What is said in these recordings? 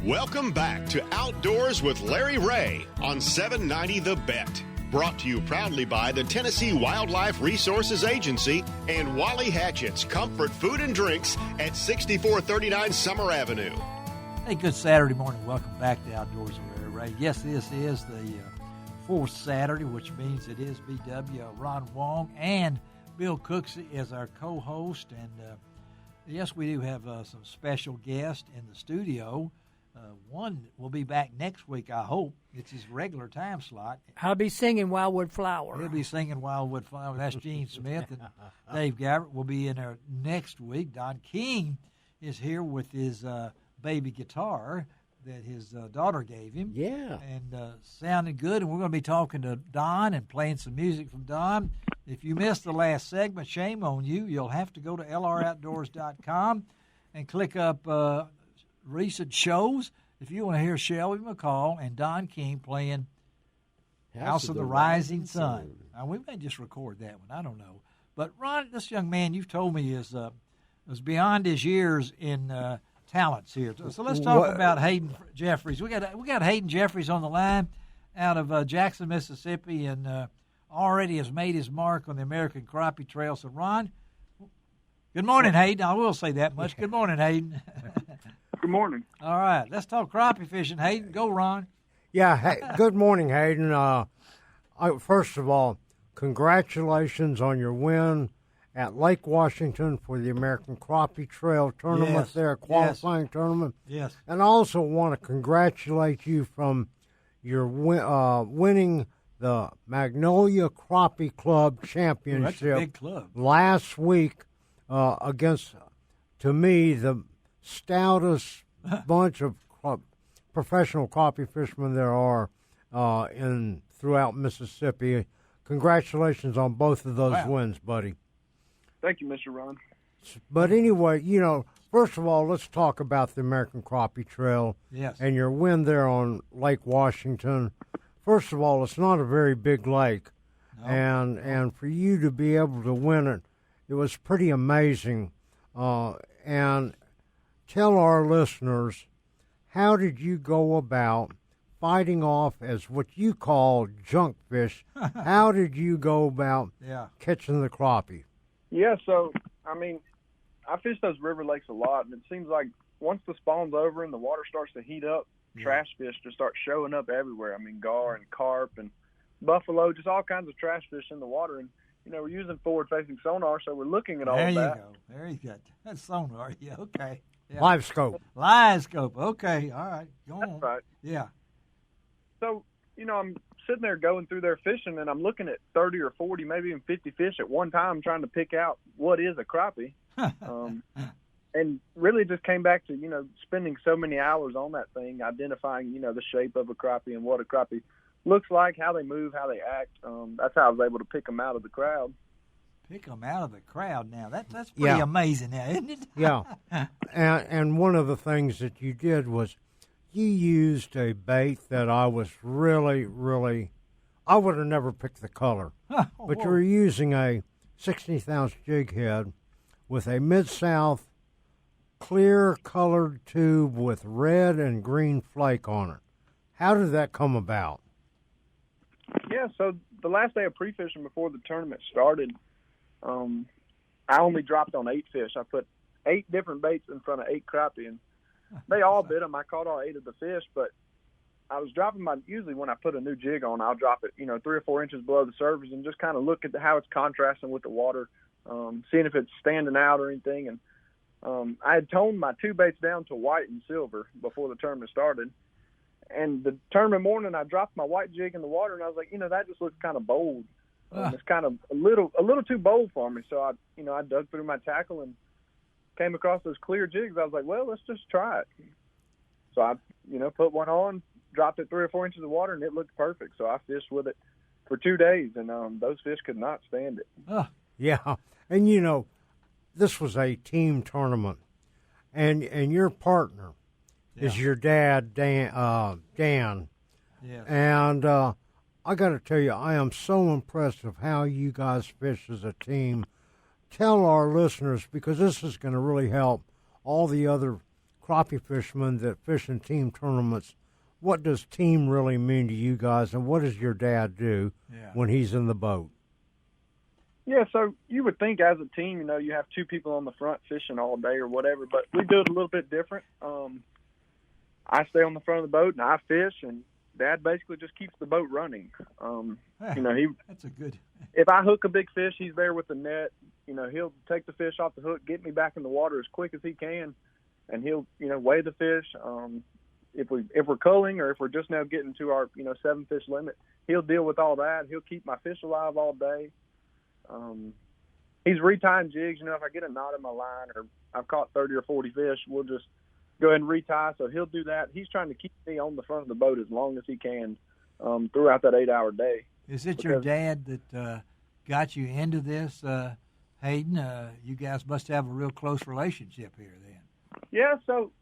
Welcome back to Outdoors with Larry Ray on 790 The Bet. Brought to you proudly by the Tennessee Wildlife Resources Agency and Wally Hatchett's Comfort Food and Drinks at 6439 Summer Avenue. Hey, good Saturday morning. Welcome back to Outdoors with Larry Ray. Yes, this is the fourth Saturday, which means it is BW, Ron Wong, and Bill Cooksey as our co-host. And yes, we do have some special guests in the studio. One will be back next week, I hope. It's his regular time slot. I'll be singing Wildwood Flower. He'll be singing Wildwood Flower. That's Gene Smith. And Dave Gabbert will be in there next week. Don King is here with his baby guitar that his daughter gave him. Yeah. And sounding good. And we're going to be talking to Don and playing some music from Don. If you missed the last segment, shame on you. You'll have to go to lroutdoors.com and click up recent shows if you want to hear Shelby McCall and Don King playing House of the Rising Sun. Now, we may just record that one. I don't know. But, Ron, this young man you've told me is beyond his years in talents here. So let's talk about Hayden Jefferies. We got Hayden Jefferies on the line out of Jackson, Mississippi, and already has made his mark on the American Crappie Trail. So, Ron, good morning, Hayden. I will say that much. Good morning, Hayden. Good morning. All right, let's talk crappie fishing. Hayden, go, Ron. Yeah, hey, good morning, Hayden. First of all, congratulations on your win at Lake Washington for the American Crappie Trail tournament qualifying tournament. Yes. And I also want to congratulate you from your winning the Magnolia Crappie Club Championship. That's a big club. Last week against, to me, the stoutest bunch of professional crappie fishermen there are throughout Mississippi. Congratulations on both of those wins, buddy. Thank you, Mr. Ron. But anyway, first of all, let's talk about the American Crappie Trail and your win there on Lake Washington. First of all, it's not a very big lake, and for you to be able to win it, it was pretty amazing. And tell our listeners, how did you go about fighting off, as what you call junk fish? How did you go about catching the crappie? Yeah, so, I fish those river lakes a lot, and it seems like once the spawn's over and the water starts to heat up, trash fish just start showing up everywhere. Gar and carp and buffalo, just all kinds of trash fish in the water. And, we're using forward-facing sonar, so we're looking at all of that. There you go. There you go. That's sonar. Yeah, okay. Yeah. Live scope. Okay, all right. Go on. That's right. Yeah. So, I'm sitting there going through their fishing, and I'm looking at 30 or 40, maybe even 50 fish at one time trying to pick out what is a crappie. And really just came back to, spending so many hours on that thing, identifying, the shape of a crappie and what a crappie looks like, how they move, how they act. That's how I was able to pick them out of the crowd. Pick them out of the crowd now. That's pretty amazing now, isn't it? Yeah. And one of the things that you did was you used a bait that I was really, I would have never picked the color. But you were using a 16th-ounce jig head with a Mid-South clear-colored tube with red and green flake on it. How did that come about? Yeah, so the last day of pre-fishing before the tournament started, I only dropped on 8 fish. I put 8 different baits in front of 8 crappie, and they all bit them. I caught all 8 of the fish, but I was dropping usually when I put a new jig on, I'll drop it, 3 or 4 inches below the surface and just kind of look at how it's contrasting with the water, seeing if it's standing out or anything. And I had toned my 2 baits down to white and silver before the tournament started. And the tournament morning, I dropped my white jig in the water, and I was like, that just looks kind of bold. It's kind of a little too bold for me. So I dug through my tackle and came across those clear jigs. I was like, well, let's just try it. So I, put one on, dropped it 3 or 4 inches of water, and it looked perfect. So I fished with it for 2 days, and those fish could not stand it. Yeah, and this was a team tournament, and your partner is your dad, Dan. Yes. And I got to tell you, I am so impressed of how you guys fish as a team. Tell our listeners, because this is going to really help all the other crappie fishermen that fish in team tournaments, what does team really mean to you guys, and what does your dad do when he's in the boat? Yeah, so you would think as a team, you have two people on the front fishing all day or whatever, but we do it a little bit different. I stay on the front of the boat and I fish, and Dad basically just keeps the boat running. That's a good. If I hook a big fish, he's there with the net. He'll take the fish off the hook, get me back in the water as quick as he can, and he'll weigh the fish. If we're culling or if we're just now getting to our 7 fish limit, he'll deal with all that. He'll keep my fish alive all day. He's retying jigs. If I get a knot in my line or I've caught 30 or 40 fish, we'll just go ahead and retie. So he'll do that. He's trying to keep me on the front of the boat as long as he can throughout that 8-hour day. Is it your dad that got you into this, Hayden? You guys must have a real close relationship here then. Yeah, so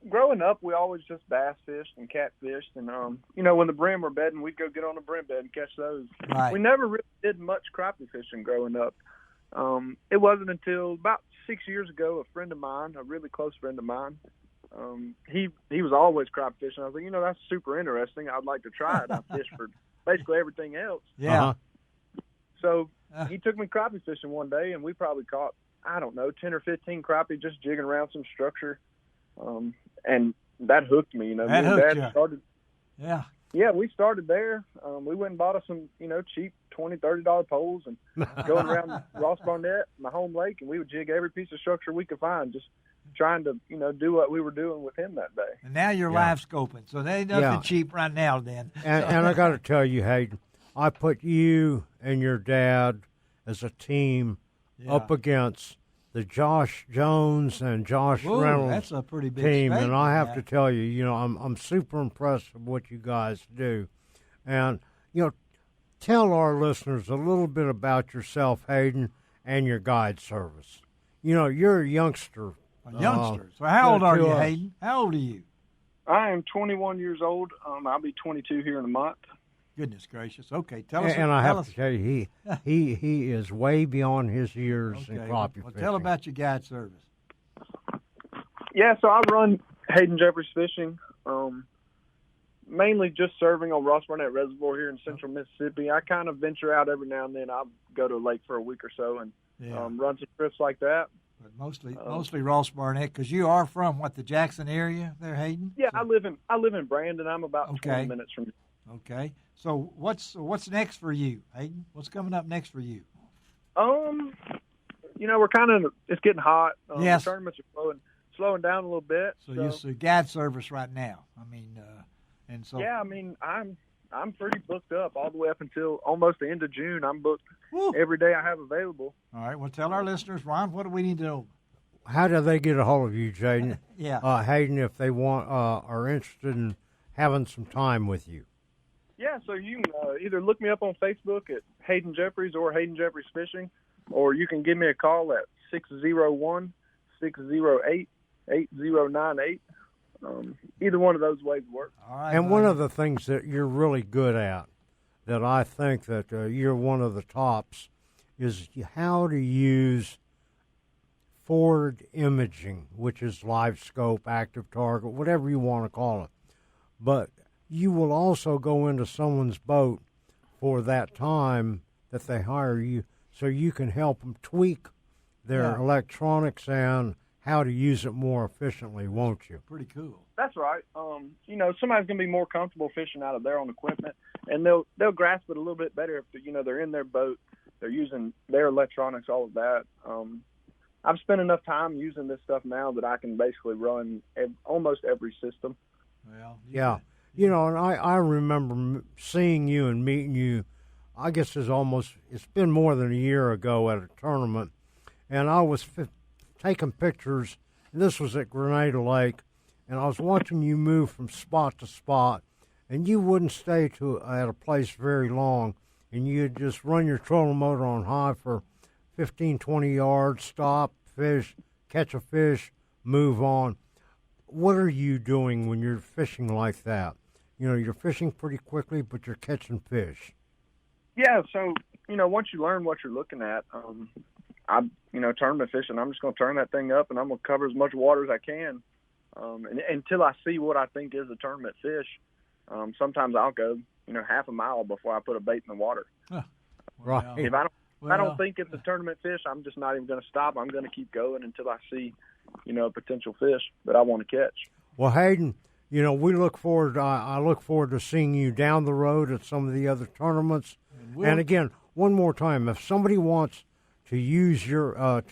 growing up, we always just bass fished and catfished. And, when the brim were bedding, we'd go get on the brim bed and catch those. Right. We never really did much crappie fishing growing up. It wasn't until about 6 years ago, a friend of mine, a really close friend of mine, he was always crappie fishing. I was like, that's super interesting. I'd like to try it. I fish for basically everything else. Yeah. Uh-huh. So he took me crappie fishing one day, and we probably caught, 10 or 15 crappie just jigging around some structure. And that hooked me, That hooked you. Started, yeah, we started there. We went and bought us some, cheap $20, $30 poles and going around Ross Barnett, my home lake, and we would jig every piece of structure we could find, just trying to, do what we were doing with him that day. And now you're live scoping, so there ain't nothing cheap right now then. And I got to tell you, Hayden, I put you and your dad as a team up against the Josh Jones and Josh Reynolds that's a pretty big team, and I have to tell you, I'm super impressed with what you guys do. And, tell our listeners a little bit about yourself, Hayden, and your guide service. You're a youngster. So how old are you, Hayden? How old are you? I am 21 years old. I'll be 22 here in a month. Goodness gracious. Okay, tell us. And I have to tell you, he is way beyond his years in crappie fishing. Tell about your guide service. Yeah, so I run Hayden Jefferies Fishing, mainly just serving on Ross Barnett Reservoir here in central Mississippi. I kind of venture out every now and then. I'll go to a lake for a week or so and run some trips like that. But mostly Ross Barnett, because you are from the Jackson area there, Hayden? Yeah, so, I live in Brandon. I'm about 20 minutes from. Okay, so what's next for you, Hayden? What's coming up next for you? We're kind of, it's getting hot. Yes. The tournaments are slowing down a little bit. So you're guide service right now. I'm pretty booked up all the way up until almost the end of June. I'm booked every day I have available. All right. Well, tell our listeners, Ron, what do we need to know? How do they get a hold of you, Jaden? Hayden, if they are interested in having some time with you. Yeah, so you can either look me up on Facebook at Hayden Jefferies or Hayden Jefferies Fishing, or you can give me a call at 601-608-8098. Either one of those ways work. All right, and one of the things that you're really good at, that I think that you're one of the tops, is how to use forward imaging, which is live scope, active target, whatever you want to call it. But you will also go into someone's boat for that time that they hire you, so you can help them tweak their electronics and how to use it more efficiently, won't you? Pretty cool. That's right. Somebody's going to be more comfortable fishing out of their own equipment, and they'll grasp it a little bit better if they're in their boat, they're using their electronics, all of that. I've spent enough time using this stuff now that I can basically run almost every system. Well, yeah. And I remember seeing you and meeting you, I guess it's been more than a year ago at a tournament, and I was taking pictures, and this was at Grenada Lake, and I was watching you move from spot to spot, and you wouldn't stay at a place very long, and you'd just run your trolling motor on high for 15, 20 yards, stop, fish, catch a fish, move on. What are you doing when you're fishing like that? You're fishing pretty quickly, but you're catching fish. Yeah, so, once you learn what you're looking at, tournament fishing, I'm just going to turn that thing up, and I'm going to cover as much water as I can. And until I see what I think is a tournament fish, sometimes I'll go, half a mile before I put a bait in the water. Right. If I don't think it's a tournament fish, I'm just not even going to stop. I'm going to keep going until I see, a potential fish that I want to catch. Well, Hayden, we look forward. I look forward to seeing you down the road at some of the other tournaments. And again, one more time, if somebody wants to use your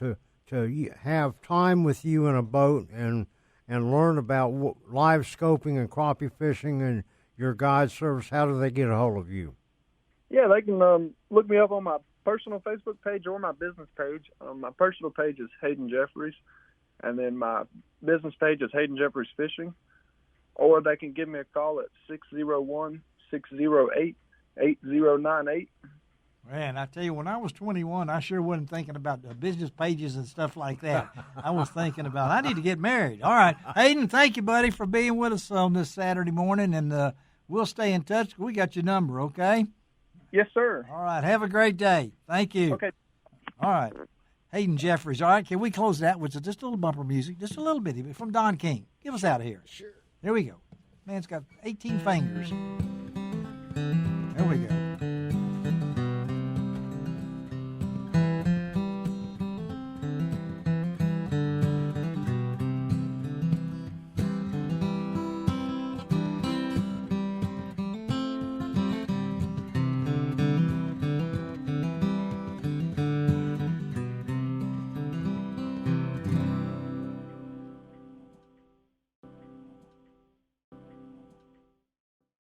to have time with you in a boat and learn about live scoping and crappie fishing and your guide service, how do they get a hold of you? Yeah, they can look me up on my personal Facebook page or my business page. My personal page is Hayden Jefferies, and then my business page is Hayden Jefferies Fishing. Or they can give me a call at 601-608-8098. Man, I tell you, when I was 21, I sure wasn't thinking about the business pages and stuff like that. I was thinking about, I need to get married. All right. Hayden, thank you, buddy, for being with us on this Saturday morning, and we'll stay in touch. We got your number, okay? Yes, sir. All right. Have a great day. Thank you. Okay. All right. Hayden Jefferies. All right. Can we close that with just a little bumper music? Just a little bit from Don King. Give us out of here. Sure. There we go. Man's got 18 fingers.